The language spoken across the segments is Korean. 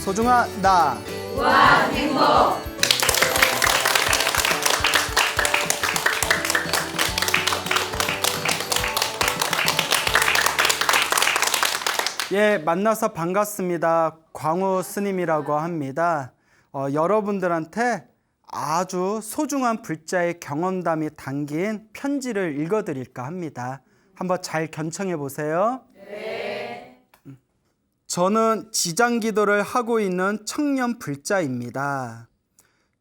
소중한 나 무한 행복. 예, 만나서 반갑습니다. 광우 스님이라고 합니다. 여러분들한테 아주 소중한 불자의 경험담이 담긴 편지를 읽어드릴까 합니다. 한번 잘 견청해 보세요. 네. 저는 지장기도를 하고 있는 청년 불자입니다.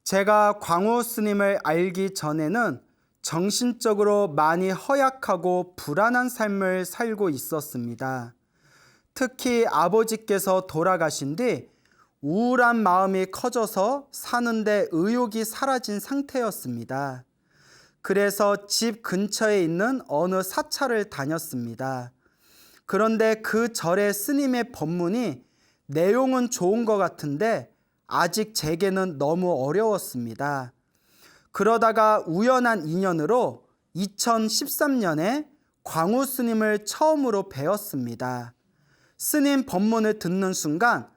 제가 광우 스님을 알기 전에는 정신적으로 많이 허약하고 불안한 삶을 살고 있었습니다. 특히 아버지께서 돌아가신 뒤 우울한 마음이 커져서 사는데 의욕이 사라진 상태였습니다. 그래서 집 근처에 있는 어느 사찰을 다녔습니다. 그런데 그 절의 스님의 법문이 내용은 좋은 것 같은데 아직 제게는 너무 어려웠습니다. 그러다가 우연한 인연으로 2013년에 광우 스님을 처음으로 뵈었습니다. 스님 법문을 듣는 순간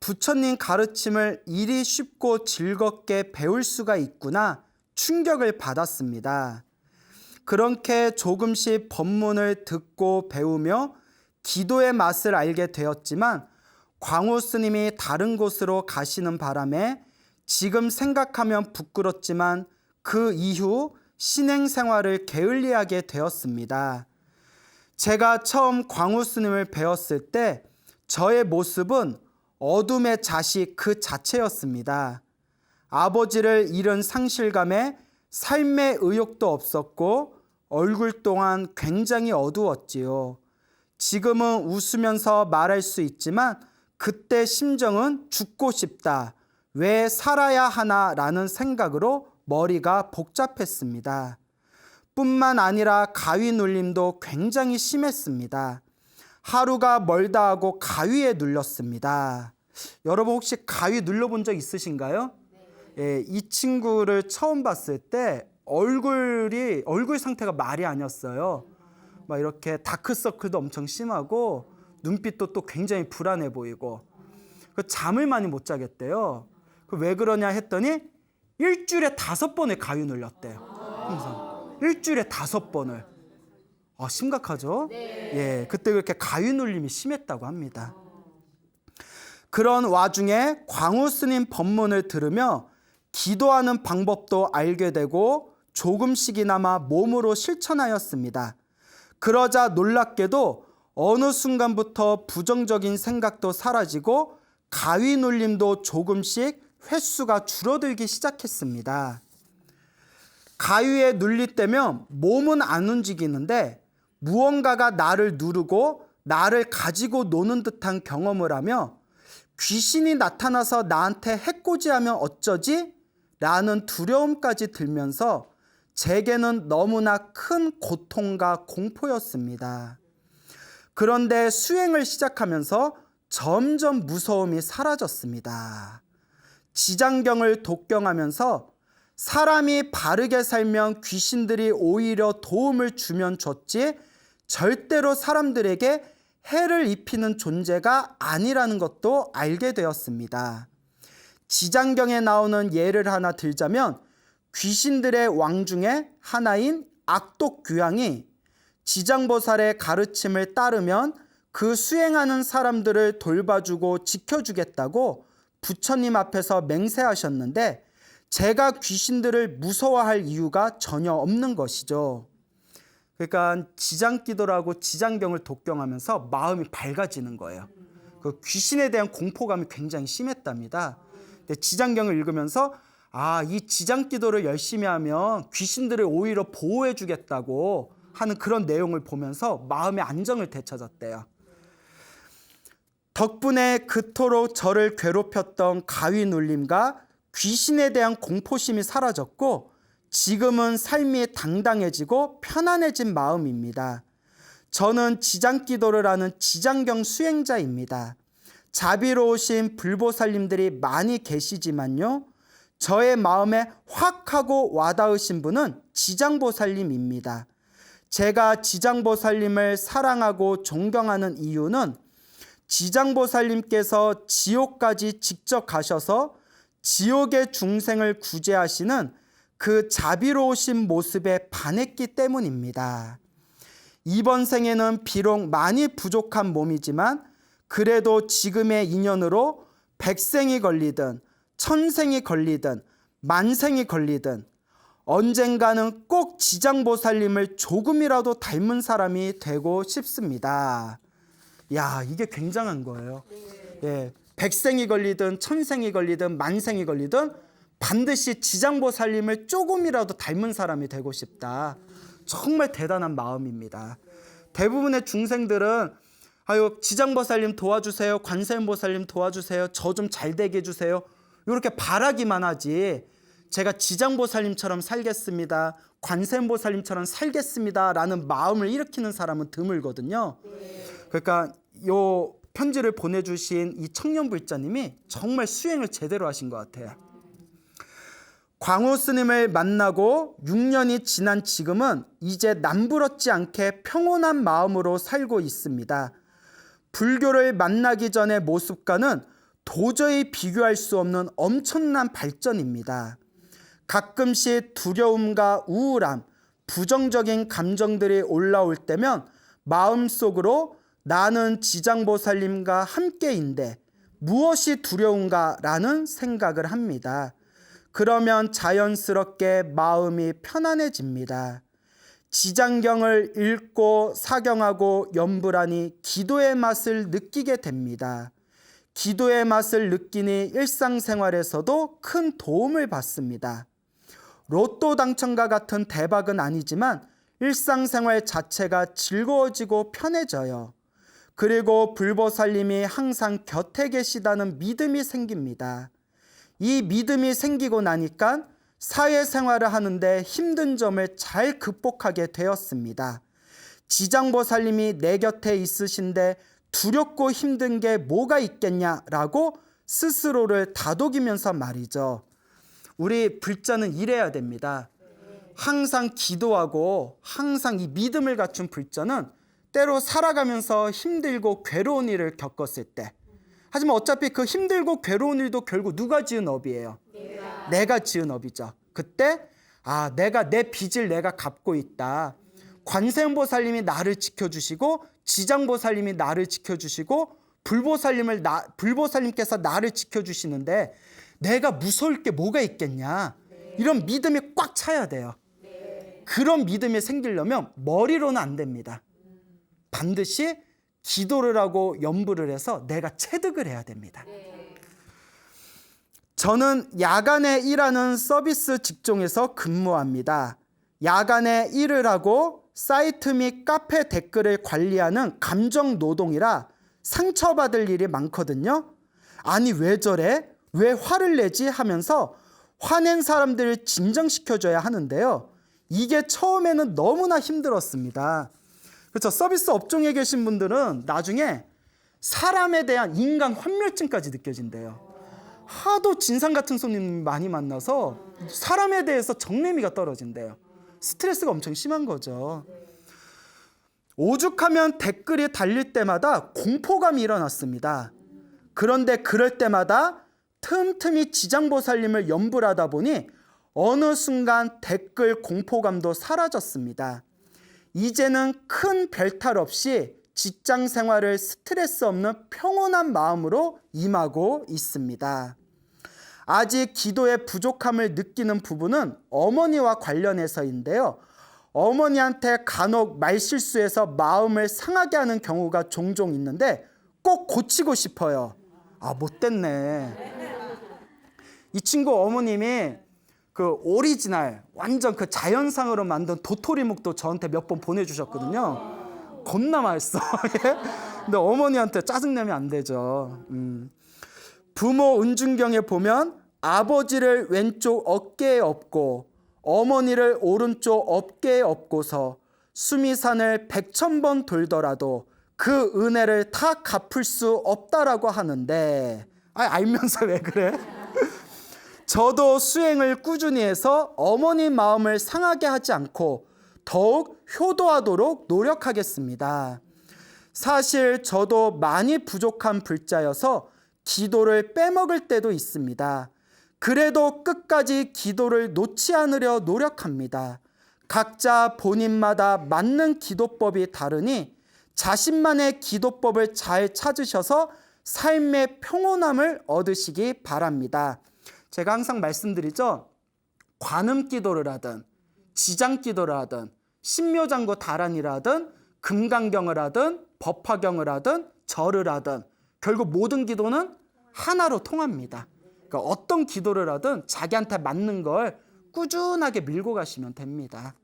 부처님 가르침을 이리 쉽고 즐겁게 배울 수가 있구나 충격을 받았습니다. 그렇게 조금씩 법문을 듣고 배우며 기도의 맛을 알게 되었지만 광우 스님이 다른 곳으로 가시는 바람에 지금 생각하면 부끄럽지만 그 이후 신행 생활을 게을리하게 되었습니다. 제가 처음 광우 스님을 배웠을 때 저의 모습은 어둠의 자식 그 자체였습니다. 아버지를 잃은 상실감에 삶의 의욕도 없었고 얼굴 또한 굉장히 어두웠지요. 지금은 웃으면서 말할 수 있지만 그때 심정은 죽고 싶다. 왜 살아야 하나라는 생각으로 머리가 복잡했습니다. 뿐만 아니라 가위 눌림도 굉장히 심했습니다. 하루가 멀다 하고 가위에 눌렸습니다. 여러분 혹시 가위 눌러본 적 있으신가요? 예, 이 친구를 처음 봤을 때 얼굴 상태가 말이 아니었어요. 막 이렇게 다크서클도 엄청 심하고 눈빛도 또 굉장히 불안해 보이고 잠을 많이 못 자겠대요. 왜 그러냐 했더니 일주일에 5번의 가위 눌렸대요. 항상. 일주일에 5번을. 심각하죠? 예, 그때 그렇게 가위 눌림이 심했다고 합니다. 그런 와중에 광우 스님 법문을 들으며 기도하는 방법도 알게 되고 조금씩이나마 몸으로 실천하였습니다. 그러자 놀랍게도 어느 순간부터 부정적인 생각도 사라지고 가위 눌림도 조금씩 횟수가 줄어들기 시작했습니다. 가위에 눌릴 때면 몸은 안 움직이는데 무언가가 나를 누르고 나를 가지고 노는 듯한 경험을 하며 귀신이 나타나서 나한테 해코지하면 어쩌지? 라는 두려움까지 들면서 제게는 너무나 큰 고통과 공포였습니다. 그런데 수행을 시작하면서 점점 무서움이 사라졌습니다. 지장경을 독경하면서 사람이 바르게 살면 귀신들이 오히려 도움을 주면 줬지 절대로 사람들에게 해를 입히는 존재가 아니라는 것도 알게 되었습니다. 지장경에 나오는 예를 하나 들자면 귀신들의 왕 중에 하나인 악독귀양이 지장보살의 가르침을 따르면 그 수행하는 사람들을 돌봐주고 지켜주겠다고 부처님 앞에서 맹세하셨는데 제가 귀신들을 무서워할 이유가 전혀 없는 것이죠. 그러니까 지장기도라고 지장경을 독경하면서 마음이 밝아지는 거예요. 그 귀신에 대한 공포감이 굉장히 심했답니다. 근데 지장경을 읽으면서 이 지장기도를 열심히 하면 귀신들을 오히려 보호해 주겠다고 하는 그런 내용을 보면서 마음의 안정을 되찾았대요. 덕분에 그토록 저를 괴롭혔던 가위 눌림과 귀신에 대한 공포심이 사라졌고 지금은 삶이 당당해지고 편안해진 마음입니다. 저는 지장기도를 하는 지장경 수행자입니다. 자비로우신 불보살님들이 많이 계시지만요. 저의 마음에 확 하고 와닿으신 분은 지장보살님입니다. 제가 지장보살님을 사랑하고 존경하는 이유는 지장보살님께서 지옥까지 직접 가셔서 지옥의 중생을 구제하시는 그 자비로우신 모습에 반했기 때문입니다. 이번 생에는 비록 많이 부족한 몸이지만 그래도 지금의 인연으로 백생이 걸리든 천생이 걸리든 만생이 걸리든 언젠가는 꼭 지장보살님을 조금이라도 닮은 사람이 되고 싶습니다. 야, 이게 굉장한 거예요. 예, 백생이 걸리든 천생이 걸리든 만생이 걸리든 반드시 지장보살님을 조금이라도 닮은 사람이 되고 싶다. 정말 대단한 마음입니다. 대부분의 중생들은 아유, 지장보살님 도와주세요, 관세음보살님 도와주세요, 저 좀 잘 되게 해주세요, 이렇게 바라기만 하지 제가 지장보살님처럼 살겠습니다, 관세음보살님처럼 살겠습니다 라는 마음을 일으키는 사람은 드물거든요. 그러니까 요 편지를 보내주신 이 청년불자님이 정말 수행을 제대로 하신 것 같아요. 광우 스님을 만나고 6년이 지난 지금은 이제 남부럽지 않게 평온한 마음으로 살고 있습니다. 불교를 만나기 전의 모습과는 도저히 비교할 수 없는 엄청난 발전입니다. 가끔씩 두려움과 우울함, 부정적인 감정들이 올라올 때면 마음속으로 나는 지장보살님과 함께인데 무엇이 두려운가라는 생각을 합니다. 그러면 자연스럽게 마음이 편안해집니다. 지장경을 읽고 사경하고 연불하니 기도의 맛을 느끼게 됩니다. 기도의 맛을 느끼니 일상생활에서도 큰 도움을 받습니다. 로또 당첨과 같은 대박은 아니지만 일상생활 자체가 즐거워지고 편해져요. 그리고 불보살님이 항상 곁에 계시다는 믿음이 생깁니다. 이 믿음이 생기고 나니까 사회생활을 하는데 힘든 점을 잘 극복하게 되었습니다. 지장보살님이 내 곁에 있으신데 두렵고 힘든 게 뭐가 있겠냐라고 스스로를 다독이면서 말이죠. 우리 불자는 이래야 됩니다. 항상 기도하고 항상 이 믿음을 갖춘 불자는 때로 살아가면서 힘들고 괴로운 일을 겪었을 때, 하지만 어차피 그 힘들고 괴로운 일도 결국 누가 지은 업이에요? 내가 지은 업이죠. 그때 내가 내 빚을 내가 갚고 있다. 관세음보살님이 나를 지켜주시고 지장보살님이 나를 지켜주시고 불보살님께서 나를 지켜주시는데 내가 무서울 게 뭐가 있겠냐. 이런 믿음이 꽉 차야 돼요. 그런 믿음이 생기려면 머리로는 안 됩니다. 반드시 기도를 하고 연불을 해서 내가 체득을 해야 됩니다. 저는 야간에 일하는 서비스 직종에서 근무합니다. 야간에 일을 하고 사이트 및 카페 댓글을 관리하는 감정 노동이라 상처받을 일이 많거든요. 아니 왜 저래? 왜 화를 내지? 하면서 화낸 사람들을 진정시켜줘야 하는데요. 이게 처음에는 너무나 힘들었습니다. 그렇죠. 서비스 업종에 계신 분들은 나중에 사람에 대한 인간 환멸증까지 느껴진대요. 하도 진상 같은 손님 많이 만나서 사람에 대해서 정내미가 떨어진대요. 스트레스가 엄청 심한 거죠. 오죽하면 댓글이 달릴 때마다 공포감이 일어났습니다. 그런데 그럴 때마다 틈틈이 지장보살님을 연불하다 보니 어느 순간 댓글 공포감도 사라졌습니다. 이제는 큰 별탈 없이 직장 생활을 스트레스 없는 평온한 마음으로 임하고 있습니다. 아직 기도의 부족함을 느끼는 부분은 어머니와 관련해서인데요. 어머니한테 간혹 말실수해서 마음을 상하게 하는 경우가 종종 있는데 꼭 고치고 싶어요. 못됐네. 이 친구 어머님이 그 오리지널 완전 그 자연상으로 만든 도토리묵도 저한테 몇 번 보내주셨거든요. 겁나 맛있어. 근데 어머니한테 짜증내면 안 되죠. 부모 은중경에 보면 아버지를 왼쪽 어깨에 업고 어머니를 오른쪽 어깨에 업고서 수미산을 100,000번 돌더라도 그 은혜를 다 갚을 수 없다라고 하는데 알면서 왜 그래? 저도 수행을 꾸준히 해서 어머니 마음을 상하게 하지 않고 더욱 효도하도록 노력하겠습니다. 사실 저도 많이 부족한 불자여서 기도를 빼먹을 때도 있습니다. 그래도 끝까지 기도를 놓지 않으려 노력합니다. 각자 본인마다 맞는 기도법이 다르니 자신만의 기도법을 잘 찾으셔서 삶의 평온함을 얻으시기 바랍니다. 제가 항상 말씀드리죠. 관음 기도를 하든 지장 기도를 하든 신묘장구 다란이를 하든 금강경을 하든 법화경을 하든 절을 하든 결국 모든 기도는 하나로 통합니다. 그러니까 어떤 기도를 하든 자기한테 맞는 걸 꾸준하게 밀고 가시면 됩니다.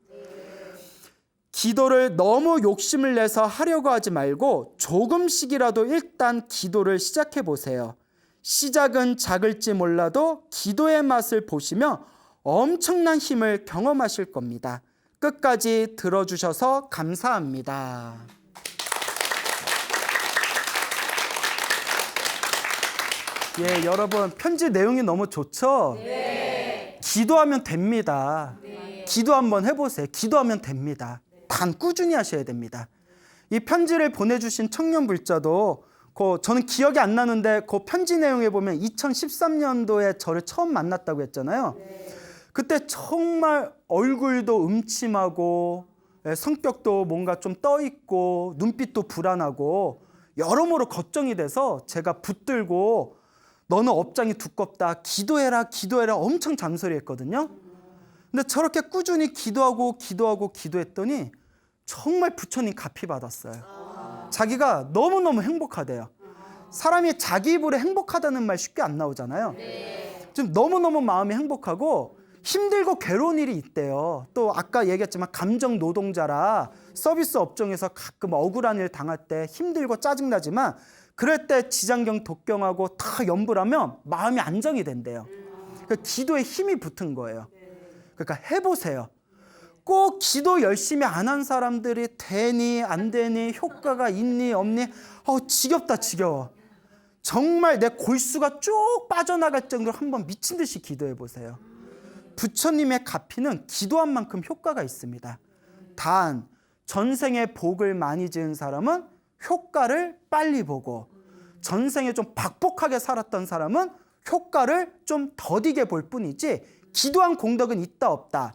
기도를 너무 욕심을 내서 하려고 하지 말고 조금씩이라도 일단 기도를 시작해 보세요. 시작은 작을지 몰라도 기도의 맛을 보시며 엄청난 힘을 경험하실 겁니다. 끝까지 들어주셔서 감사합니다. 예, 여러분 편지 내용이 너무 좋죠? 네. 기도하면 됩니다. 네. 기도 한번 해보세요. 기도하면 됩니다. 단 꾸준히 하셔야 됩니다. 이 편지를 보내주신 청년 불자도 저는 기억이 안 나는데 그 편지 내용에 보면 2013년도에 저를 처음 만났다고 했잖아요. 그때 정말 얼굴도 음침하고 성격도 뭔가 좀 떠있고 눈빛도 불안하고 여러모로 걱정이 돼서 제가 붙들고 너는 업장이 두껍다. 기도해라 기도해라 엄청 잔소리했거든요. 근데 저렇게 꾸준히 기도했더니 정말 부처님 갚이 받았어요. 자기가 너무너무 행복하대요. 사람이 자기 입으로 행복하다는 말 쉽게 안 나오잖아요. 지금 너무너무 마음이 행복하고 힘들고 괴로운 일이 있대요. 또 아까 얘기했지만 감정 노동자라 서비스 업종에서 가끔 억울한 일 당할 때 힘들고 짜증나지만 그럴 때 지장경 독경하고 다 연불하면 마음이 안정이 된대요. 그러니까 기도에 힘이 붙은 거예요. 그러니까 해보세요. 꼭 기도 열심히 안 한 사람들이 되니 안 되니 효과가 있니 없니 지겹다 지겨워. 정말 내 골수가 쭉 빠져나갈 정도로 한번 미친 듯이 기도해 보세요. 부처님의 가피는 기도한 만큼 효과가 있습니다. 단 전생에 복을 많이 지은 사람은 효과를 빨리 보고 전생에 좀 박복하게 살았던 사람은 효과를 좀 더디게 볼 뿐이지 기도한 공덕은 있다 없다?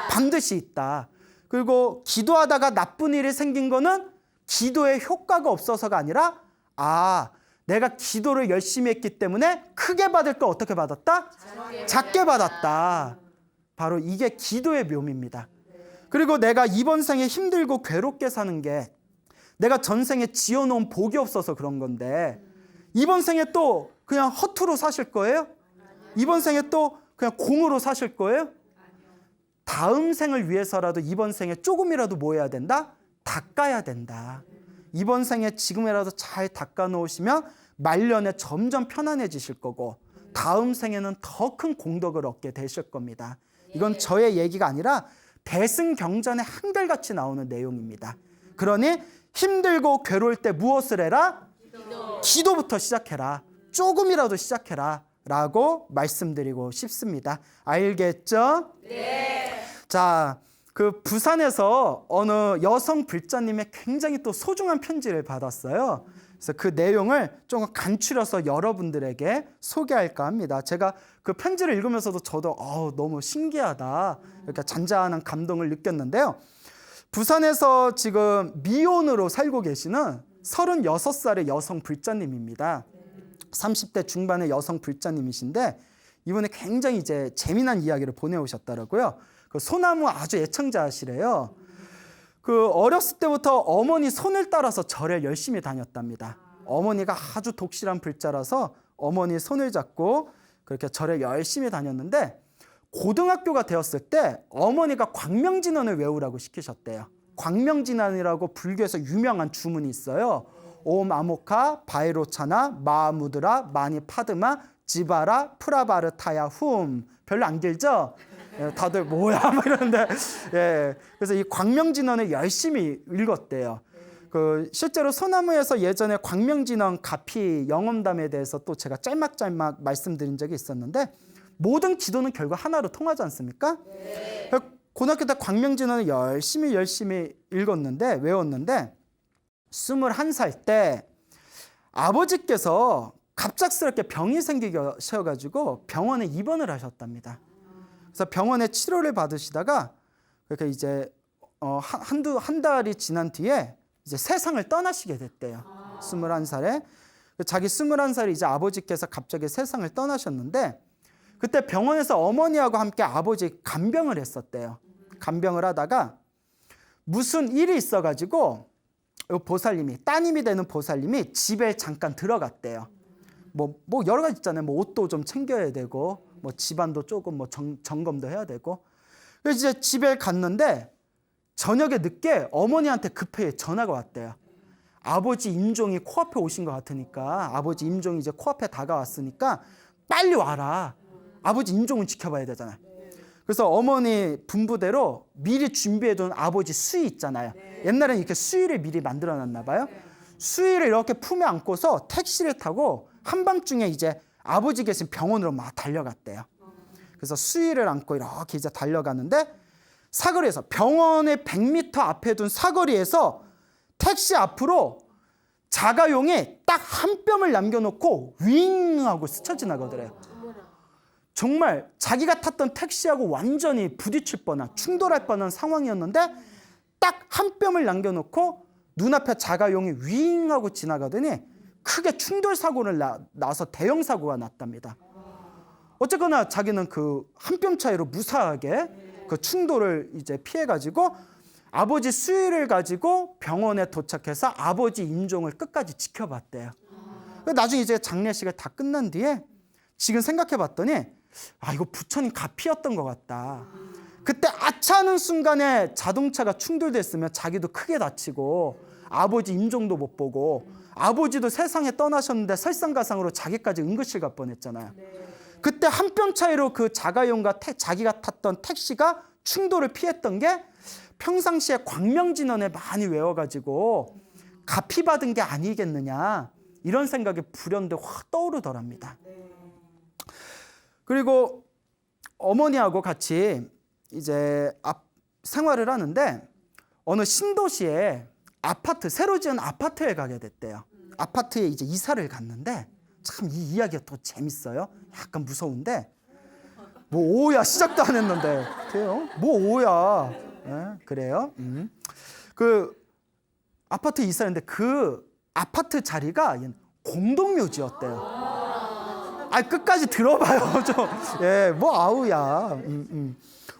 반드시 있다. 그리고 기도하다가 나쁜 일이 생긴 거는 기도에 효과가 없어서가 아니라 내가 기도를 열심히 했기 때문에 크게 받을 걸 어떻게 받았다? 작게 받았다. 바로 이게 기도의 묘미입니다. 그리고 내가 이번 생에 힘들고 괴롭게 사는 게 내가 전생에 지어놓은 복이 없어서 그런 건데 이번 생에 또 그냥 허투루 사실 거예요? 이번 생에 또 그냥 공으로 사실 거예요? 다음 생을 위해서라도 이번 생에 조금이라도 뭐 해야 된다? 닦아야 된다. 이번 생에 지금이라도 잘 닦아 놓으시면 말년에 점점 편안해지실 거고 다음 생에는 더 큰 공덕을 얻게 되실 겁니다. 이건 저의 얘기가 아니라 대승경전에 한결같이 나오는 내용입니다. 그러니 힘들고 괴로울 때 무엇을 해라? 기도부터 시작해라. 조금이라도 시작해라. 라고 말씀드리고 싶습니다. 알겠죠? 네. 자, 그 부산에서 어느 여성 불자님의 굉장히 또 소중한 편지를 받았어요. 그래서 그 내용을 조금 간추려서 여러분들에게 소개할까 합니다. 제가 그 편지를 읽으면서도 저도 너무 신기하다. 이렇게 잔잔한 감동을 느꼈는데요. 부산에서 지금 미혼으로 살고 계시는 36살의 여성 불자님입니다. 30대 중반의 여성 불자님이신데 이분이 굉장히 이제 재미난 이야기를 보내오셨더라고요. 그 소나무 아주 애청자시래요. 그 어렸을 때부터 어머니 손을 따라서 절에 열심히 다녔답니다. 어머니가 아주 독실한 불자라서 어머니 손을 잡고 그렇게 절에 열심히 다녔는데 고등학교가 되었을 때 어머니가 광명진언을 외우라고 시키셨대요. 광명진언이라고 불교에서 유명한 주문이 있어요. 옴 아모카 바이로차나 마무드라 마니 파드마 지바라 프라바르타야 훔. 별로 안 길죠? 다들 뭐야 막 이러는데 그래서 이 광명진언을 열심히 읽었대요. 그 실제로 소나무에서 예전에 광명진언 가피 영험담에 대해서 또 제가 짤막짤막 말씀드린 적이 있었는데 모든 기도는 결국 하나로 통하지 않습니까? 네. 고등학교 때 광명진언을 열심히 읽었는데 외웠는데 21살 때 아버지께서 갑작스럽게 병이 생기셔가지고 병원에 입원을 하셨답니다. 그래서 병원에 치료를 받으시다가 그렇게 이제 한 달이 지난 뒤에 이제 세상을 떠나시게 됐대요. 21살에. 자기 21살에 이제 아버지께서 갑자기 세상을 떠나셨는데 그때 병원에서 어머니하고 함께 아버지 간병을 했었대요. 간병을 하다가 무슨 일이 있어가지고 보살님이, 따님이 되는 보살님이 집에 잠깐 들어갔대요. 뭐 여러 가지 있잖아요. 뭐 옷도 좀 챙겨야 되고, 뭐 집안도 조금 뭐 점검도 해야 되고. 그래서 이제 집에 갔는데 저녁에 늦게 어머니한테 급하게 전화가 왔대요. 아버지 임종이 코앞에 오신 것 같으니까, 아버지 임종이 이제 코앞에 다가왔으니까 빨리 와라. 아버지 임종을 지켜봐야 되잖아요. 그래서 어머니 분부대로 미리 준비해둔 아버지 수의 있잖아요. 옛날에는 이렇게 수의를 미리 만들어놨나 봐요. 수의를 이렇게 품에 안고서 택시를 타고 한밤중에 이제 아버지 계신 병원으로 막 달려갔대요. 그래서 수의를 안고 이렇게 이제 달려가는데 사거리에서, 병원의 100m 앞에 둔 사거리에서 택시 앞으로 자가용이 딱 한 뼘을 남겨놓고 윙 하고 스쳐 지나가더래요. 정말 자기가 탔던 택시하고 완전히 부딪힐 뻔한, 충돌할 뻔한 상황이었는데 딱 한 뼘을 남겨놓고 눈앞에 자가용이 윙 하고 지나가더니 크게 충돌 사고를 나서 대형 사고가 났답니다. 어쨌거나 자기는 그 한 뼘 차이로 무사하게 그 충돌을 이제 피해가지고 아버지 수의를 가지고 병원에 도착해서 아버지 임종을 끝까지 지켜봤대요. 나중에 이제 장례식을 다 끝난 뒤에 지금 생각해봤더니 이거 부처님 가피였던 것 같다. 그때 아차하는 순간에 자동차가 충돌됐으면 자기도 크게 다치고 아버지 임종도 못 보고 아버지도 세상에 떠나셨는데 설상가상으로 자기까지 응급실 갈 뻔했잖아요. 그때 한 뼘 차이로 그 자가용과 자기가 탔던 택시가 충돌을 피했던 게 평상시에 광명진언에 많이 외워가지고 가피받은 게 아니겠느냐, 이런 생각이 불현듯 확 떠오르더랍니다. 그리고 어머니하고 같이 이제 생활을 하는데 어느 신도시에 아파트, 새로 지은 아파트에 가게 됐대요. 아파트에 이제 이사를 갔는데 참 이 이야기가 또 재밌어요. 약간 무서운데 뭐 오야 시작도 안 했는데 그래요? 뭐 오야? 네, 그래요? 그 아파트 이사했는데 그 아파트 자리가 공동묘지였대요. 끝까지 들어봐요. 좀. 예, 뭐 아우야.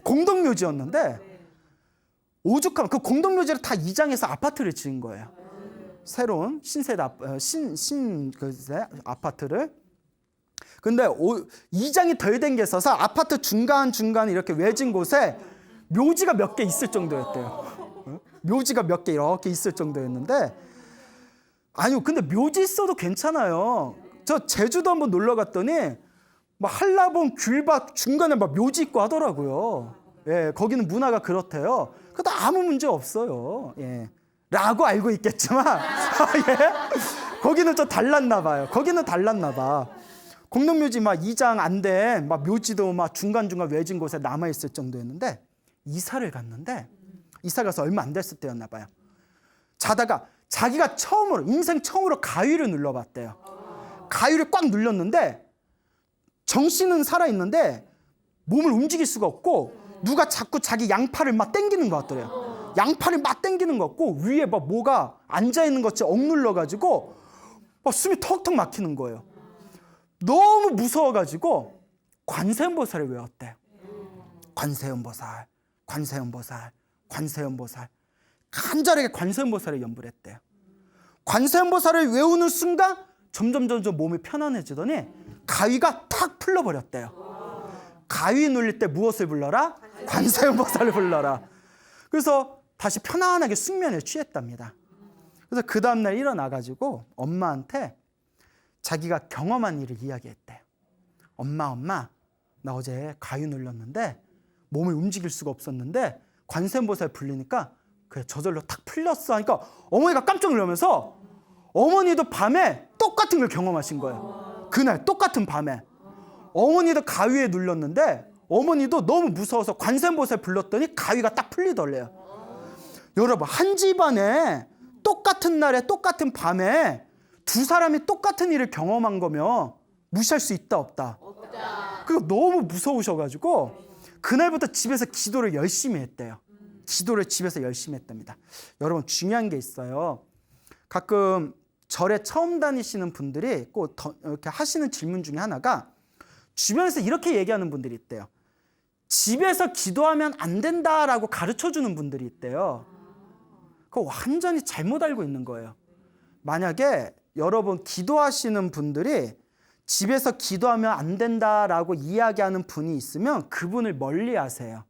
공동묘지였는데 오죽하면 그 공동묘지를 다 이장해서 아파트를 지은 거예요. 새로운 신세대 아파트를. 근데 이장이 덜 된 게 있어서 아파트 중간중간 이렇게 외진 곳에 묘지가 몇 개 있을 정도였대요. 묘지가 몇 개 이렇게 있을 정도였는데, 아니요, 근데 묘지 있어도 괜찮아요. 저 제주도 한번 놀러 갔더니 막 한라봉, 귤밭 중간에 막 묘지 있고 하더라고요. 예, 거기는 문화가 그렇대요. 그것도 아무 문제 없어요. 예, 라고 알고 있겠지만 예? 거기는 좀 달랐나 봐요. 거기는 달랐나 봐. 공동묘지 막 이장 안 된 막 묘지도 막 중간중간 외진 곳에 남아 있을 정도였는데 이사를 갔는데, 이사 가서 얼마 안 됐을 때였나 봐요. 자다가 자기가 인생 처음으로 가위를 눌러봤대요. 가위를 꽉 눌렸는데 정신은 살아있는데 몸을 움직일 수가 없고 누가 자꾸 자기 양팔을 막 당기는 것 같더래요. 양팔을 막 당기는 것 같고 위에 막 뭐가 앉아있는 것이 억눌러가지고 막 숨이 턱턱 막히는 거예요. 너무 무서워가지고 관세음보살을 외웠대요. 관세음보살, 관세음보살, 관세음보살. 간절하게 관세음보살을 연불 했대요. 관세음보살을 외우는 순간 점점 몸이 편안해지더니 가위가 탁 풀려버렸대요. 가위 눌릴 때 무엇을 불러라? 관세음보살을 불러라. 그래서 다시 편안하게 숙면에 취했답니다. 그래서 그 다음날 일어나가지고 엄마한테 자기가 경험한 일을 이야기했대요. 엄마, 나 어제 가위 눌렸는데 몸을 움직일 수가 없었는데 관세음보살 불리니까 그래 저절로 탁 풀렸어 하니까 어머니가 깜짝 놀라면서 어머니도 밤에 똑같은 걸 경험하신 거예요. 그날 똑같은 밤에 어머니도 가위에 눌렸는데 어머니도 너무 무서워서 관세음보살 불렀더니 가위가 딱 풀리더래요. 여러분, 한 집안에 똑같은 날에 똑같은 밤에 두 사람이 똑같은 일을 경험한 거면 무시할 수 있다 없다? 없다. 그거 너무 무서우셔가지고 그날부터 집에서 기도를 열심히 했대요. 기도를 집에서 열심히 했답니다. 여러분 중요한 게 있어요. 가끔 절에 처음 다니시는 분들이 꼭 이렇게 하시는 질문 중에 하나가 주변에서 이렇게 얘기하는 분들이 있대요. 집에서 기도하면 안 된다라고 가르쳐주는 분들이 있대요. 그거 완전히 잘못 알고 있는 거예요. 만약에 여러분 기도하시는 분들이 집에서 기도하면 안 된다라고 이야기하는 분이 있으면 그분을 멀리하세요.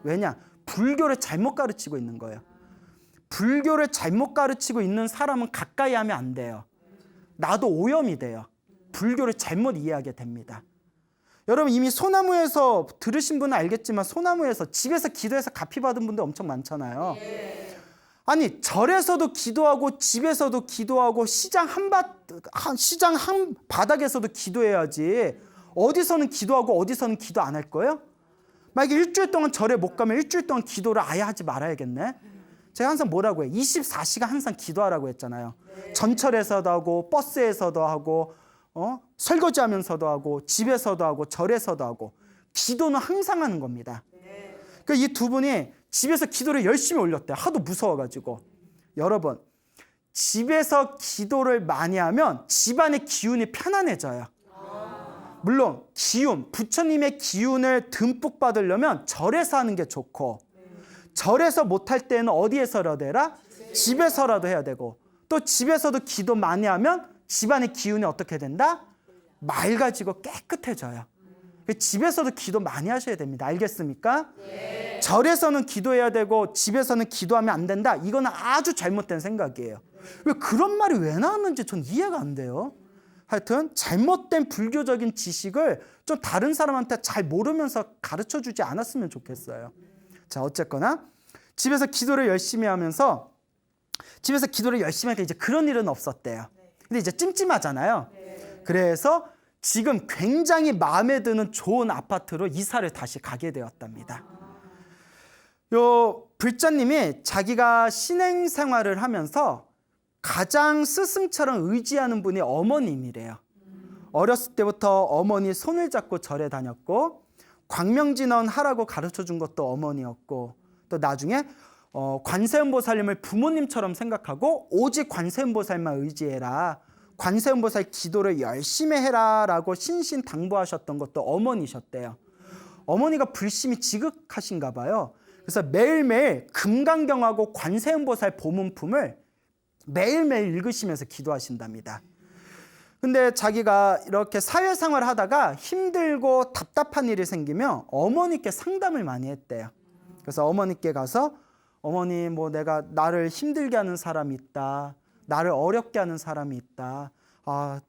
왜냐? 불교를 잘못 가르치고 있는 거예요. 불교를 잘못 가르치고 있는 사람은 가까이 하면 안 돼요. 나도 오염이 돼요. 불교를 잘못 이해하게 됩니다. 여러분 이미 소나무에서 들으신 분은 알겠지만 소나무에서 집에서 기도해서 갚이 받은 분들 엄청 많잖아요. 아니 절에서도 기도하고 집에서도 기도하고 시장 한 바닥에서도 기도해야지 어디서는 기도하고 어디서는 기도 안 할 거예요? 만약에 일주일 동안 절에 못 가면 일주일 동안 기도를 아예 하지 말아야겠네. 제가 항상 뭐라고 해요? 24시간 항상 기도하라고 했잖아요. 전철에서도 하고 버스에서도 하고 설거지하면서도 하고 집에서도 하고 절에서도 하고 기도는 항상 하는 겁니다. 그러니까 이 두 분이 집에서 기도를 열심히 올렸대요. 하도 무서워가지고. 여러분 집에서 기도를 많이 하면 집안의 기운이 편안해져요. 물론 기운, 부처님의 기운을 듬뿍 받으려면 절에서 하는 게 좋고 절에서 못할 때는 어디에서라도 해라? 집에서라도 해야 되고 또 집에서도 기도 많이 하면 집안의 기운이 어떻게 된다? 맑아지고 깨끗해져요. 집에서도 기도 많이 하셔야 됩니다. 알겠습니까? 네. 절에서는 기도해야 되고 집에서는 기도하면 안 된다. 이거는 아주 잘못된 생각이에요. 왜 그런 말이 왜 나왔는지 전 이해가 안 돼요. 하여튼 잘못된 불교적인 지식을 좀 다른 사람한테 잘 모르면서 가르쳐주지 않았으면 좋겠어요. 자, 어쨌거나 집에서 기도를 열심히 하면서 집에서 기도를 열심히 하니까 이제 그런 일은 없었대요. 근데 이제 찜찜하잖아요. 그래서 지금 굉장히 마음에 드는 좋은 아파트로 이사를 다시 가게 되었답니다. 요 불자님이 자기가 신행 생활을 하면서 가장 스승처럼 의지하는 분이 어머님이래요. 어렸을 때부터 어머니 손을 잡고 절에 다녔고 광명진원 하라고 가르쳐준 것도 어머니였고 또 나중에 관세음보살님을 부모님처럼 생각하고 오직 관세음보살만 의지해라. 관세음보살 기도를 열심히 해라라고 신신당부하셨던 것도 어머니셨대요. 어머니가 불심이 지극하신가 봐요. 그래서 매일매일 금강경하고 관세음보살 보문품을 매일매일 읽으시면서 기도하신답니다. 근데 자기가 이렇게 사회생활을 하다가 힘들고 답답한 일이 생기면 어머니께 상담을 많이 했대요. 그래서 어머니께 가서 어머니 나를 힘들게 하는 사람이 있다. 나를 어렵게 하는 사람이 있다.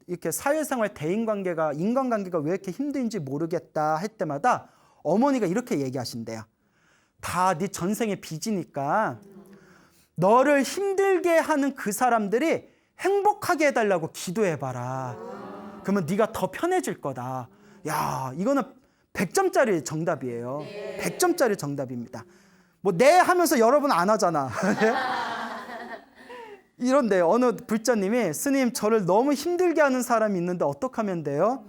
이렇게 사회생활 대인관계가 인간관계가 왜 이렇게 힘든지 모르겠다 할 때마다 어머니가 이렇게 얘기하신대요. 다 네 전생의 빚이니까 너를 힘들게 하는 그 사람들이 행복하게 해달라고 기도해봐라. 그러면 네가 더 편해질 거다. 야, 이거는 100점짜리 정답이에요. 100점짜리 정답입니다. 네 하면서 여러분 안 하잖아. 이런데 어느 불자님이 스님 저를 너무 힘들게 하는 사람이 있는데 어떻게 하면 돼요?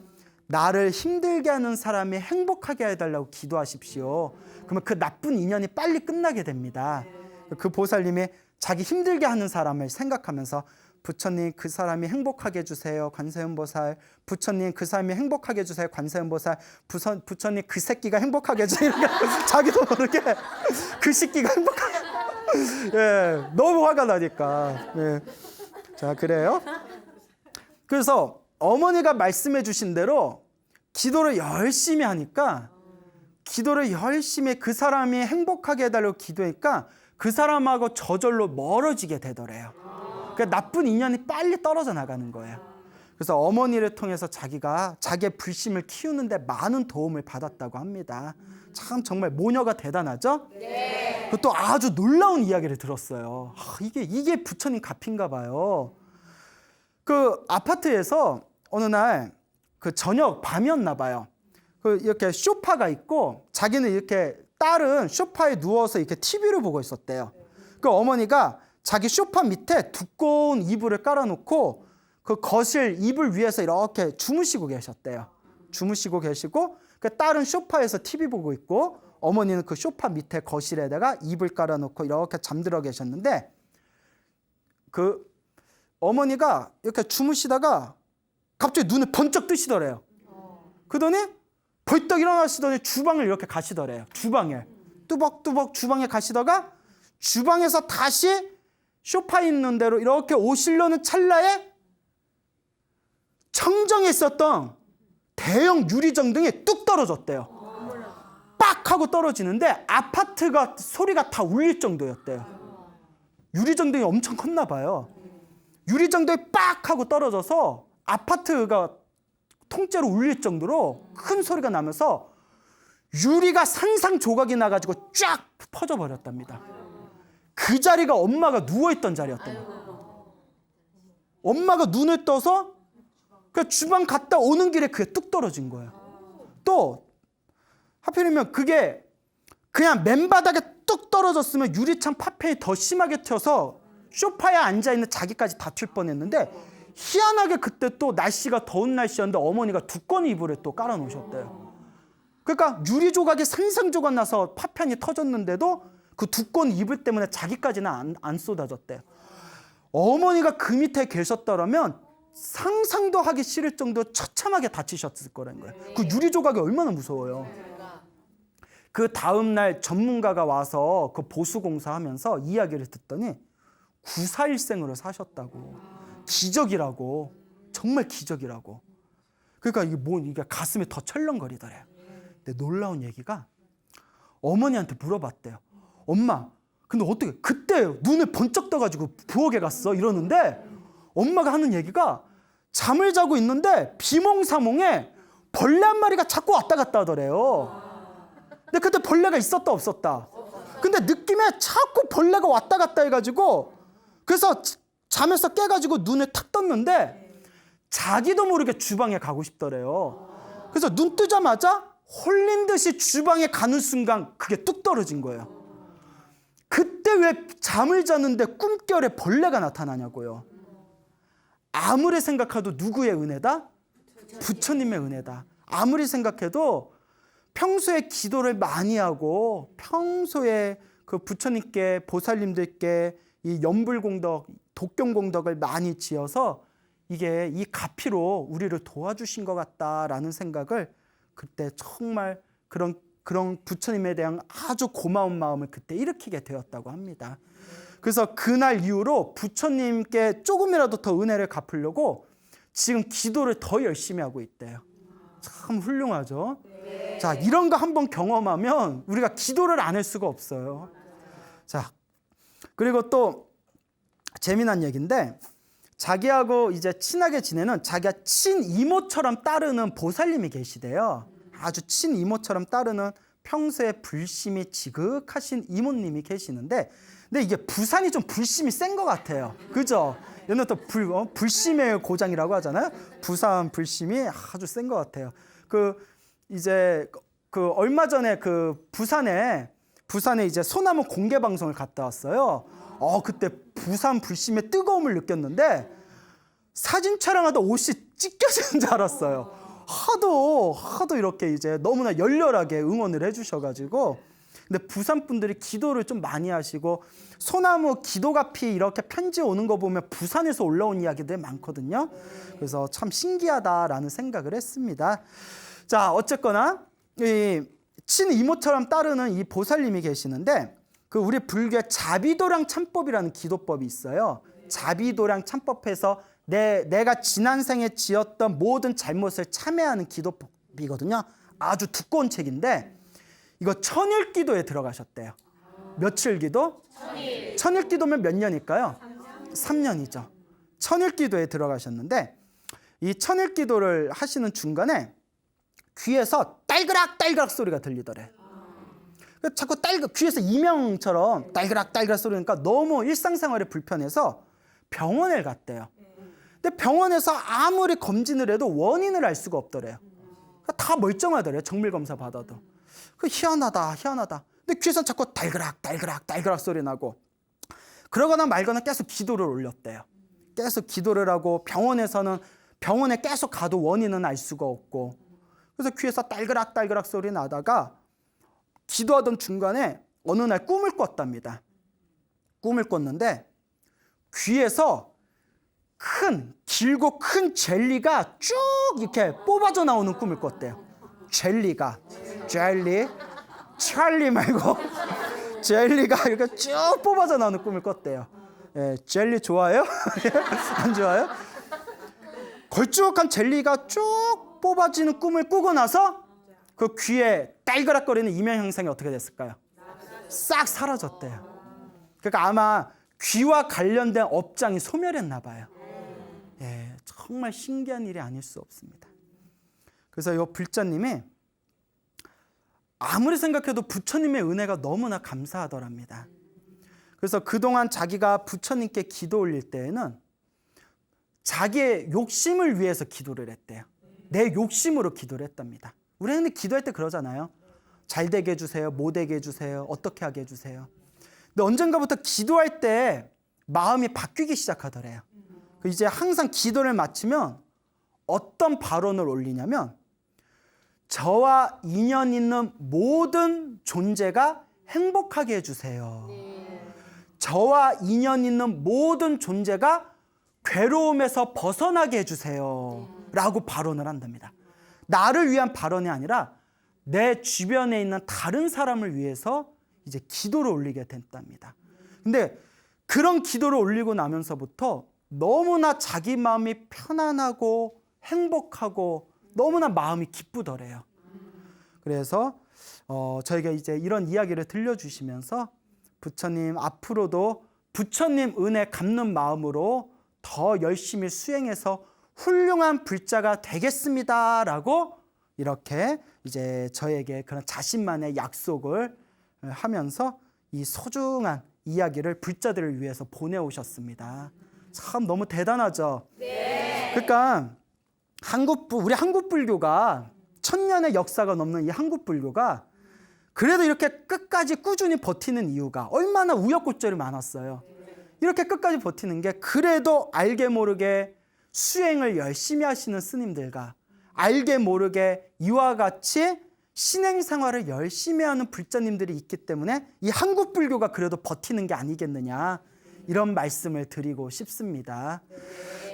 나를 힘들게 하는 사람이 행복하게 해달라고 기도하십시오. 그러면 그 나쁜 인연이 빨리 끝나게 됩니다. 그 보살님이 자기 힘들게 하는 사람을 생각하면서 부처님 그 사람이 행복하게 해주세요 관세음보살. 부처님 그 사람이 행복하게 해주세요 관세음보살. 부처님 그 새끼가 행복하게 해주세요. 자기도 모르게 그 새끼가 행복하게. 예, 너무 화가 나니까. 예. 자, 그래요. 그래서 어머니가 말씀해 주신 대로 기도를 열심히 하니까 기도를 열심히 그 사람이 행복하게 해달라고 기도하니까 그 사람하고 저절로 멀어지게 되더래요. 그러니까 나쁜 인연이 빨리 떨어져 나가는 거예요. 그래서 어머니를 통해서 자기가 자기의 불심을 키우는데 많은 도움을 받았다고 합니다. 참 정말 모녀가 대단하죠? 네. 또 아주 놀라운 이야기를 들었어요. 이게 부처님 값인가 봐요. 그 아파트에서 어느 날 그 저녁 밤이었나 봐요. 그 이렇게 소파가 있고 자기는 이렇게 딸은 소파에 누워서 이렇게 TV를 보고 있었대요. 그 어머니가 자기 소파 밑에 두꺼운 이불을 깔아놓고 그 거실 이불 위에서 이렇게 주무시고 계셨대요. 주무시고 계시고 그 딸은 소파에서 TV 보고 있고 어머니는 그 소파 밑에 거실에다가 이불 깔아놓고 이렇게 잠들어 계셨는데 그 어머니가 이렇게 주무시다가 갑자기 눈을 번쩍 뜨시더래요. 그러더니 벌떡 일어나시더니 주방을 이렇게 가시더래요. 주방에 뚜벅뚜벅 주방에 가시다가 주방에서 다시 소파에 있는 대로 이렇게 오시려는 찰나에 청정에 있었던 대형 유리정등이 뚝 떨어졌대요. 빡 하고 떨어지는데 아파트가 소리가 다 울릴 정도였대요. 유리정등이 엄청 컸나 봐요. 유리정등이 빡 하고 떨어져서 아파트가 통째로 울릴 정도로 큰 소리가 나면서 유리가 산산조각이 나가지고 쫙 퍼져버렸답니다. 그 자리가 엄마가 누워있던 자리였던 거예요. 엄마가 눈을 떠서 그 주방 갔다 오는 길에 그게 뚝 떨어진 거예요. 또 하필이면 그게 그냥 맨바닥에 뚝 떨어졌으면 유리창 파편이 더 심하게 튀어서 소파에 앉아있는 자기까지 다칠 뻔했는데 희한하게 그때 또 날씨가 더운 날씨였는데 어머니가 두꺼운 이불을 또 깔아놓으셨대요. 그러니까 유리 조각이 산산조각 나서 파편이 터졌는데도 그 두꺼운 이불 때문에 자기까지는 안 쏟아졌대요. 어머니가 그 밑에 계셨더라면 상상도 하기 싫을 정도로 처참하게 다치셨을 거라는 거예요. 그 유리 조각이 얼마나 무서워요. 그 다음 날 전문가가 와서 그 보수공사하면서 이야기를 듣더니 94일생으로 사셨다고. 기적이라고. 정말 기적이라고. 그러니까 이게 가슴이 더 철렁거리더래요. 근데 놀라운 얘기가 어머니한테 물어봤대요. 엄마, 근데 어떻게 그때 눈을 번쩍 떠가지고 부엌에 갔어? 이러는데 엄마가 하는 얘기가 잠을 자고 있는데 비몽사몽에 벌레 한 마리가 자꾸 왔다 갔다 하더래요. 근데 그때 벌레가 있었다 없었다. 근데 느낌에 자꾸 벌레가 왔다 갔다 해가지고 그래서 잠에서 깨가지고 눈을 탁 떴는데 자기도 모르게 주방에 가고 싶더래요. 그래서 눈 뜨자마자 홀린 듯이 주방에 가는 순간 그게 뚝 떨어진 거예요. 그때 왜 잠을 자는데 꿈결에 벌레가 나타나냐고요. 아무리 생각해도 누구의 은혜다? 부처님의 은혜다. 아무리 생각해도 평소에 기도를 많이 하고 평소에 그 부처님께 보살님들께 이 연불공덕, 독경공덕을 많이 지어서 이게 이 가피로 우리를 도와주신 것 같다라는 생각을 그때 정말 그런 부처님에 대한 아주 고마운 마음을 그때 일으키게 되었다고 합니다. 그래서 그날 이후로 부처님께 조금이라도 더 은혜를 갚으려고 지금 기도를 더 열심히 하고 있대요. 참 훌륭하죠? 네. 자, 이런 거 한번 경험하면 우리가 기도를 안 할 수가 없어요. 자, 그리고 또 재미난 얘기인데 자기하고 이제 친하게 지내는 자기가 친이모처럼 따르는 보살님이 계시대요. 아주 친이모처럼 따르는 평소에 불심이 지극하신 이모님이 계시는데 근데 이게 부산이 좀 불심이 센 것 같아요. 그죠? 얘는 또 불심의 고장이라고 하잖아요. 부산 불심이 아주 센 것 같아요. 이제 얼마 전에 부산에 이제 소나무 공개 방송을 갔다 왔어요. 그때 부산 불심의 뜨거움을 느꼈는데 사진 촬영하다 옷이 찢겨지는 줄 알았어요. 하도 이렇게 이제 너무나 열렬하게 응원을 해주셔가지고. 근데 부산 분들이 기도를 좀 많이 하시고 소나무 기도가피 이렇게 편지 오는 거 보면 부산에서 올라온 이야기들 많거든요. 그래서 참 신기하다라는 생각을 했습니다. 자, 어쨌거나 이 친이모처럼 따르는 이 보살님이 계시는데 우리 불교의 자비도량 참법이라는 기도법이 있어요. 자비도량 참법에서 내가 지난 생에 지었던 모든 잘못을 참회하는 기도법이거든요. 아주 두꺼운 책인데 이거 천일기도에 들어가셨대요. 며칠 기도? 천일기도면 몇 년일까요? 3년이죠. 천일기도에 들어가셨는데 이 천일기도를 하시는 중간에 귀에서 딸그락 소리가 들리더래. 자꾸 귀에서 이명처럼 딸그락 소리니까 너무 일상생활에 불편해서 병원에 갔대요. 근데 병원에서 아무리 검진을 해도 원인을 알 수가 없더래요. 다 멀쩡하더래요. 정밀검사 받아도. 희한하다. 근데 귀에서 자꾸 딸그락 소리 나고. 그러거나 말거나 계속 기도를 올렸대요. 계속 기도를 하고 병원에 계속 가도 원인은 알 수가 없고, 그래서 귀에서 딸그락딸그락 소리 나다가 기도하던 중간에 어느 날 꿈을 꿨답니다. 꿈을 꿨는데 귀에서 길고 큰 젤리가 쭉 이렇게 뽑아져 나오는 꿈을 꿨대요. 젤리가 찰리 말고 젤리가 이렇게 쭉 뽑아져 나오는 꿈을 꿨대요. 예, 젤리 좋아해요? 안 좋아요? 걸쭉한 젤리가 쭉 뽑아지는 꿈을 꾸고 나서 그 귀에 딸그락거리는 이면 형상이 어떻게 됐을까요? 싹 사라졌대요. 그러니까 아마 귀와 관련된 업장이 소멸했나 봐요. 예, 정말 신기한 일이 아닐 수 없습니다. 그래서 이 불자님이 아무리 생각해도 부처님의 은혜가 너무나 감사하더랍니다. 그래서 그동안 자기가 부처님께 기도 올릴 때에는 자기의 욕심을 위해서 기도를 했대요. 내 욕심으로 기도를 했답니다. 우리는 기도할 때 그러잖아요. 잘 되게 해주세요. 못 되게 해주세요. 어떻게 하게 해주세요. 근데 언젠가부터 기도할 때 마음이 바뀌기 시작하더래요. 이제 항상 기도를 마치면 어떤 발언을 올리냐면, 저와 인연 있는 모든 존재가 행복하게 해주세요. 저와 인연 있는 모든 존재가 괴로움에서 벗어나게 해주세요. 라고 발언을 한답니다. 나를 위한 발언이 아니라 내 주변에 있는 다른 사람을 위해서 이제 기도를 올리게 됐답니다. 근데 그런 기도를 올리고 나면서부터 너무나 자기 마음이 편안하고 행복하고 너무나 마음이 기쁘더래요. 그래서 저희가 이제 이런 이야기를 들려주시면서 부처님 앞으로도 부처님 은혜 갚는 마음으로 더 열심히 수행해서 훌륭한 불자가 되겠습니다라고 이렇게 이제 저에게 그런 자신만의 약속을 하면서 이 소중한 이야기를 불자들을 위해서 보내오셨습니다. 참 너무 대단하죠? 네. 그러니까 우리 한국 불교가 1000년의 역사가 넘는 이 한국 불교가 그래도 이렇게 끝까지 꾸준히 버티는 이유가 얼마나 우여곡절이 많았어요. 이렇게 끝까지 버티는 게 그래도 알게 모르게 수행을 열심히 하시는 스님들과 알게 모르게 이와 같이 신행 생활을 열심히 하는 불자님들이 있기 때문에 이 한국 불교가 그래도 버티는 게 아니겠느냐, 이런 말씀을 드리고 싶습니다.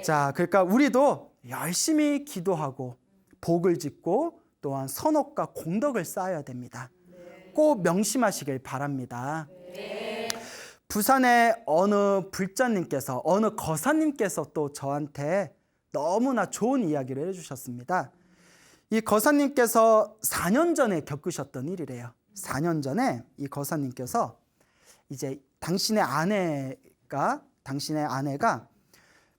자, 그러니까 우리도 열심히 기도하고 복을 짓고 또한 선업과 공덕을 쌓아야 됩니다. 꼭 명심하시길 바랍니다. 부산의 어느 불자님께서, 어느 거사님께서 또 저한테 너무나 좋은 이야기를 해주셨습니다. 이 거사님께서 4년 전에 겪으셨던 일이래요. 4년 전에 이 거사님께서 이제 당신의 아내가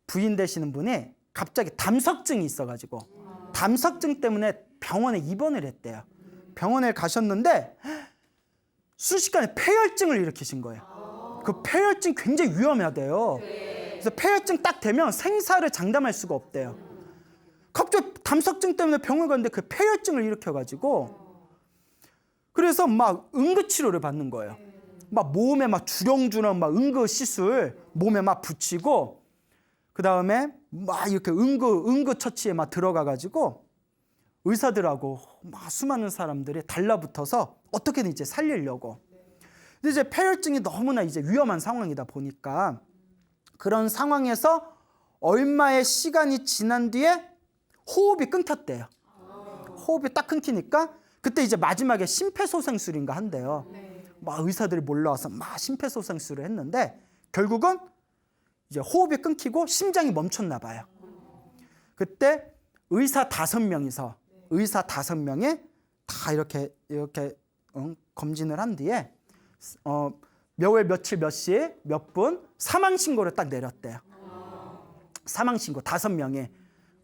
부인 되시는 분이 갑자기 담석증이 있어가지고 담석증 때문에 병원에 입원을 했대요. 병원에 가셨는데 순식간에 폐혈증을 일으키신 거예요. 그 폐혈증 굉장히 위험하대요. 그래서 폐혈증 딱 되면 생사를 장담할 수가 없대요. 갑자기 담석증 때문에 병을 갔는데 그 폐혈증을 일으켜가지고 그래서 막 응급치료를 받는 거예요. 막 몸에 막 주렁주렁 막 응급시술 몸에 막 붙이고 그 다음에 막 이렇게 응급처치에 막 들어가가지고 의사들하고 막 수많은 사람들이 달라붙어서 어떻게든 이제 살리려고. 근데 이제 폐혈증이 너무나 이제 위험한 상황이다 보니까 그런 상황에서 얼마의 시간이 지난 뒤에 호흡이 끊겼대요. 호흡이 딱 끊기니까 그때 이제 마지막에 심폐소생술인가 한대요. 막 의사들이 몰려와서 막 심폐소생술을 했는데 결국은 이제 호흡이 끊기고 심장이 멈췄나 봐요. 그때 의사 5명이 다 이렇게 검진을 한 뒤에 몇 월 며칠 몇 시에 몇 분 사망 신고를 딱 내렸대요. 사망 신고 5명이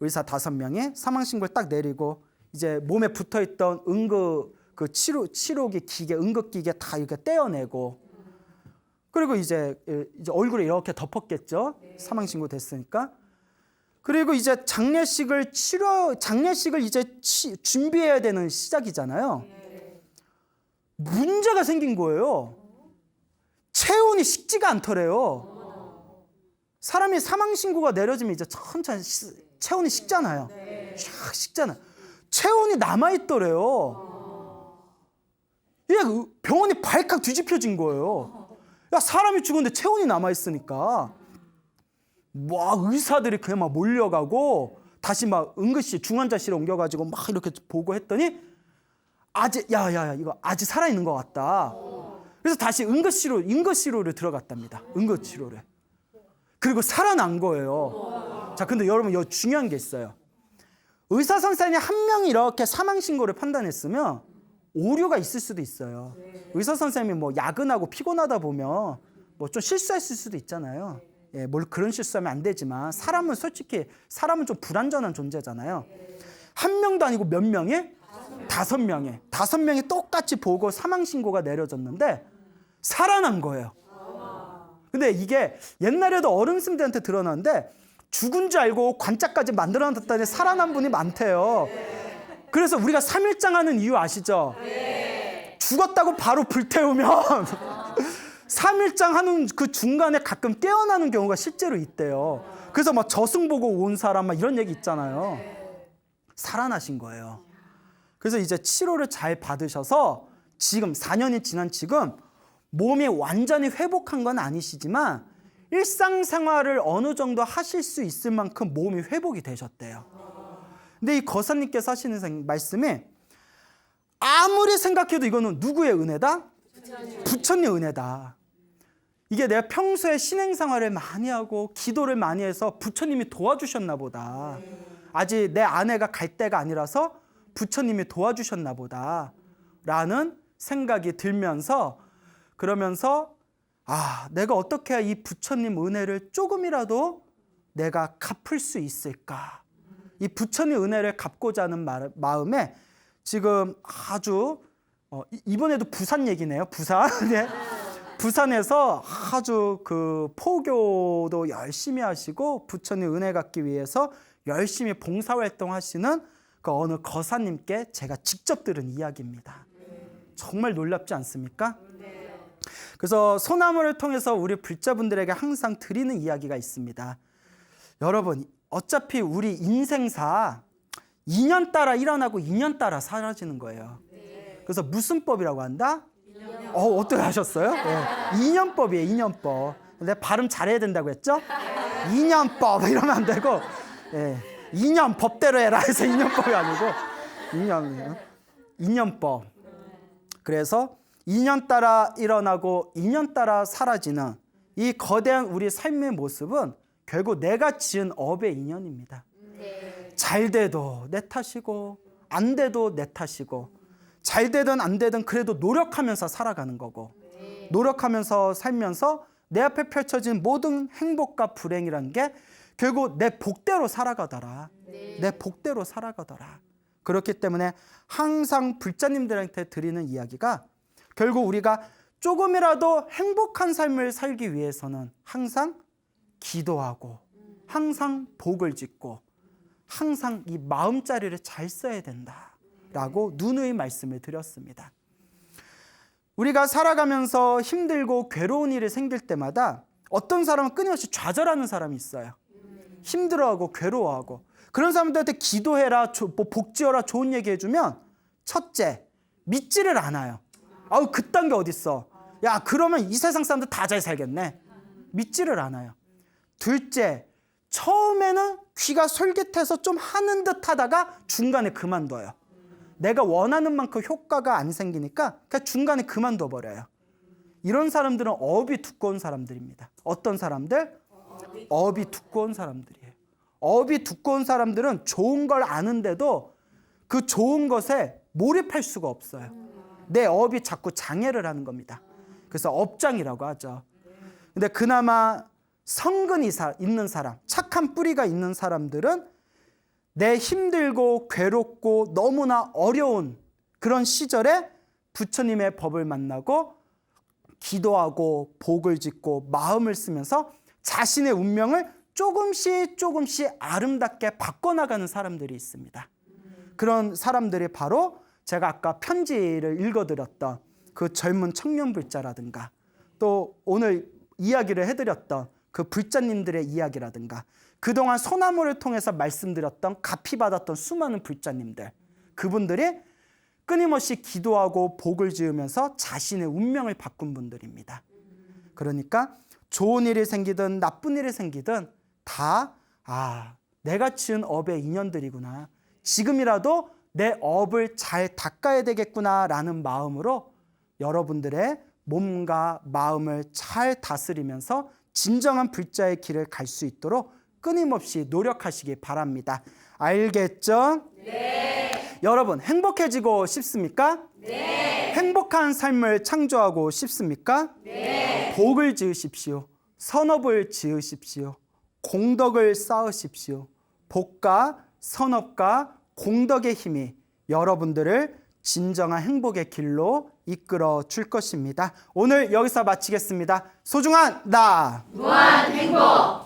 의사 5명이 사망 신고를 딱 내리고 이제 몸에 붙어 있던 그 치료기 기계 응급기계 다 이렇게 떼어내고 그리고 이제 얼굴에 이렇게 덮었겠죠. 사망 신고 됐으니까. 그리고 이제 장례식을 이제 준비해야 되는 시작이잖아요. 문제가 생긴 거예요. 체온이 체온이 식지가 않더래요. 사람이 사망 신고가 내려지면 이제 천천히 체온이 식잖아요. 샥 식잖아요. 체온이 남아있더래요. 이게 병원이 발칵 뒤집혀진 거예요. 야, 사람이 죽었는데 체온이 남아있으니까. 와, 의사들이 그냥 막 몰려가고 다시 막 응급실 중환자실에 옮겨가지고 막 이렇게 보고 했더니 아직 이거 아직 살아있는 것 같다. 그래서 다시 응급치료를 들어갔답니다. 응급치료를. 그리고 살아난 거예요. 자, 근데 여러분 여기 중요한 게 있어요. 의사 선생님이 한 명이 이렇게 사망 신고를 판단했으면 오류가 있을 수도 있어요. 의사 선생님이 뭐 야근하고 피곤하다 보면 뭐 좀 실수했을 수도 있잖아요. 예, 뭘 그런 실수하면 안 되지만 사람은 솔직히 좀 불완전한 존재잖아요. 한 명도 아니고 몇 명이? 5명이. 5명이 똑같이 보고 사망 신고가 내려졌는데 살아난 거예요. 근데 이게 옛날에도 어른스들한테 드러났는데 죽은 줄 알고 관짝까지 만들어놨더니 살아난 분이 많대요. 그래서 우리가 3일장 하는 이유 아시죠? 죽었다고 바로 불태우면 3일장 하는 그 중간에 가끔 깨어나는 경우가 실제로 있대요. 그래서 막 저승 보고 온 사람 막 이런 얘기 있잖아요. 살아나신 거예요. 그래서 이제 치료를 잘 받으셔서 지금 4년이 지난 지금 몸이 완전히 회복한 건 아니시지만 일상생활을 어느 정도 하실 수 있을 만큼 몸이 회복이 되셨대요. 근데 이 거사님께서 하시는 말씀이 아무리 생각해도 이거는 누구의 은혜다? 부처님 은혜다. 이게 내가 평소에 신행생활을 많이 하고 기도를 많이 해서 부처님이 도와주셨나 보다. 아직 내 아내가 갈 때가 아니라서 부처님이 도와주셨나 보다 라는 생각이 들면서 그러면서 내가 어떻게 해야 이 부처님 은혜를 조금이라도 내가 갚을 수 있을까? 이 부처님 은혜를 갚고자 하는 마음에 지금 아주 이번에도 부산 얘기네요. 부산. 네. 부산에서 아주 그 포교도 열심히 하시고 부처님 은혜 갖기 위해서 열심히 봉사활동 하시는 그 어느 거사님께 제가 직접 들은 이야기입니다. 정말 놀랍지 않습니까? 그래서 소나무를 통해서 우리 불자분들에게 항상 드리는 이야기가 있습니다. 여러분, 어차피 우리 인생사 2년 따라 일어나고 2년 따라 사라지는 거예요. 그래서 무슨 법이라고 한다? 어떻게 하셨어요? 네. 2년법이에요, 2년법. 근데 발음 잘해야 된다고 했죠? 2년법 이러면 안 되고 2년 법대로 해라 해서 2년법이 아니고 2년법. 그래서 2년 따라 일어나고 2년 따라 사라지는 이 거대한 우리 삶의 모습은 결국 내가 지은 업의 인연입니다. 잘 돼도 내 탓이고 안 돼도 내 탓이고 잘 되든 안 되든 그래도 노력하면서 살아가는 거고 노력하면서 살면서 내 앞에 펼쳐진 모든 행복과 불행이란 게 결국 내 복대로 살아가더라. 내 복대로 살아가더라. 그렇기 때문에 항상 불자님들한테 드리는 이야기가 결국 우리가 조금이라도 행복한 삶을 살기 위해서는 항상 기도하고 항상 복을 짓고 항상 이 마음자리를 잘 써야 된다라고 누누이 말씀을 드렸습니다. 우리가 살아가면서 힘들고 괴로운 일이 생길 때마다 어떤 사람은 끊임없이 좌절하는 사람이 있어요. 힘들어하고 괴로워하고 그런 사람들한테 기도해라, 복지어라 좋은 얘기 해주면 첫째, 믿지를 않아요. 그딴 게 어딨어. 야, 그러면 이 세상 사람들 다 잘 살겠네. 믿지를 않아요. 둘째, 처음에는 귀가 솔깃해서 좀 하는 듯 하다가 중간에 그만둬요. 내가 원하는 만큼 효과가 안 생기니까 그냥 중간에 그만둬 버려요. 이런 사람들은 업이 두꺼운 사람들입니다. 어떤 사람들? 업이 두꺼운 사람들이에요. 업이 두꺼운 사람들은 좋은 걸 아는데도 그 좋은 것에 몰입할 수가 없어요. 내 업이 자꾸 장애를 하는 겁니다. 그래서 업장이라고 하죠. 근데 그나마 성근이 있는 사람, 착한 뿌리가 있는 사람들은 내 힘들고 괴롭고 너무나 어려운 그런 시절에 부처님의 법을 만나고 기도하고 복을 짓고 마음을 쓰면서 자신의 운명을 조금씩 아름답게 바꿔나가는 사람들이 있습니다. 그런 사람들이 바로 제가 아까 편지를 읽어드렸던 그 젊은 청년 불자라든가 또 오늘 이야기를 해드렸던 그 불자님들의 이야기라든가 그동안 소나무를 통해서 말씀드렸던 갚이받았던 수많은 불자님들, 그분들이 끊임없이 기도하고 복을 지으면서 자신의 운명을 바꾼 분들입니다. 그러니까 좋은 일이 생기든 나쁜 일이 생기든 다 내가 지은 업의 인연들이구나, 지금이라도 내 업을 잘 닦아야 되겠구나라는 마음으로 여러분들의 몸과 마음을 잘 다스리면서 진정한 불자의 길을 갈 수 있도록 끊임없이 노력하시기 바랍니다. 알겠죠? 네. 여러분, 행복해지고 싶습니까? 네. 행복한 삶을 창조하고 싶습니까? 네. 복을 지으십시오. 선업을 지으십시오. 공덕을 쌓으십시오. 복과 선업과 공덕의 힘이 여러분들을 진정한 행복의 길로 이끌어 줄 것입니다. 오늘 여기서 마치겠습니다. 소중한 나 무한 행복.